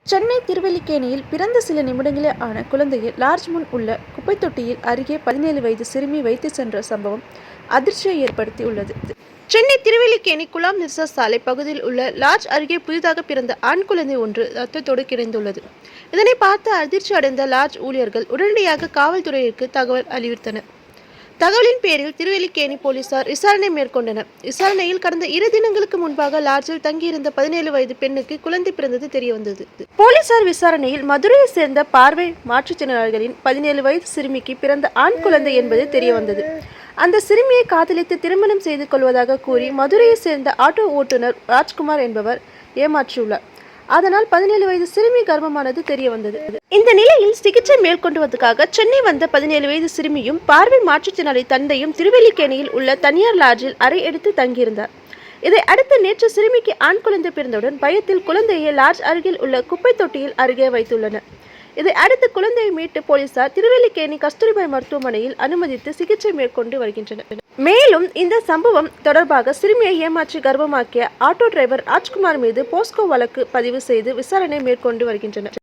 சென்னை திருவல்லிக்கேணியில் பிறந்த சில நிமிடங்களே ஆன குழந்தையை லாட்ஜ் முன் உள்ள குப்பைத் தொட்டியில் அருகே 17 வயது சிறுமி வைத்து சென்ற சம்பவம் அதிர்ச்சியை ஏற்படுத்தியுள்ளது. சென்னை திருவல்லிக்கேணி குலாம் நிர்சா சாலை பகுதியில் உள்ள லாட்ஜ் அருகே புதிதாக பிறந்த ஆண் குழந்தை ஒன்று ரத்தத்தோடு கிடந்துள்ளது. இதனை பார்த்து அதிர்ச்சி அடைந்த லாட்ஜ் ஊழியர்கள் உடனடியாக காவல்துறையிற்கு தகவல் அறிவித்தனர். தகவலின் பேரில் திருவல்லிக்கேணி போலீசார் விசாரணை மேற்கொண்டனர். விசாரணையில் கடந்த 2 தினங்களுக்கு முன்பாக லாட்ஜில் தங்கியிருந்த 17 வயது பெண்ணுக்கு குழந்தை பிறந்தது தெரியவந்தது. போலீசார் விசாரணையில் மதுரையை சேர்ந்த பார்வை மாற்றுத்திறனாளிகளின் 17 வயது சிறுமிக்கு பிறந்த ஆண் குழந்தை என்பது தெரியவந்தது. அந்த சிறுமியை காதலித்து திருமணம் செய்து கொள்வதாக கூறி மதுரையை சேர்ந்த ஆட்டோ ஓட்டுநர் ராஜ்குமார் என்பவர் ஏமாற்றியுள்ளார். அதனால் 17 வயது சிறுமி கர்ப்பமானது தெரிய வந்தது. இந்த நிலையில் சிகிச்சை மேற்கொண்டுவதற்காக சென்னை வந்த 17 வயது சிறுமியும் பார்வை மாற்றுத்திறனாளி தந்தையும் திருவல்லிக்கேணியில் உள்ள தனியார் லாட்ஜில் அறை எடுத்து தங்கியிருந்தார். இதை அடுத்து நேற்று சிறுமிக்கு ஆண் குழந்தை பிறந்தவுடன் பயத்தில் குழந்தையை லாட்ஜ் அருகில் உள்ள குப்பை தொட்டியில் அருகே வைத்துள்ளனர். இதை அடுத்து குழந்தையை மீட்டு போலீசார் திருவல்லிக்கேணி கஸ்தூரிபாய் மருத்துவமனையில் அனுமதித்து சிகிச்சை மேற்கொண்டு வருகின்றனர். மேலும் இந்த சம்பவம் தொடர்பாக சிறுமியை ஏமாற்றி கர்ப்பமாக்கிய ஆட்டோ டிரைவர் ராஜ்குமார் மீது போஸ்கோ வழக்கு பதிவு செய்து விசாரணை மேற்கொண்டு வருகின்றனர்.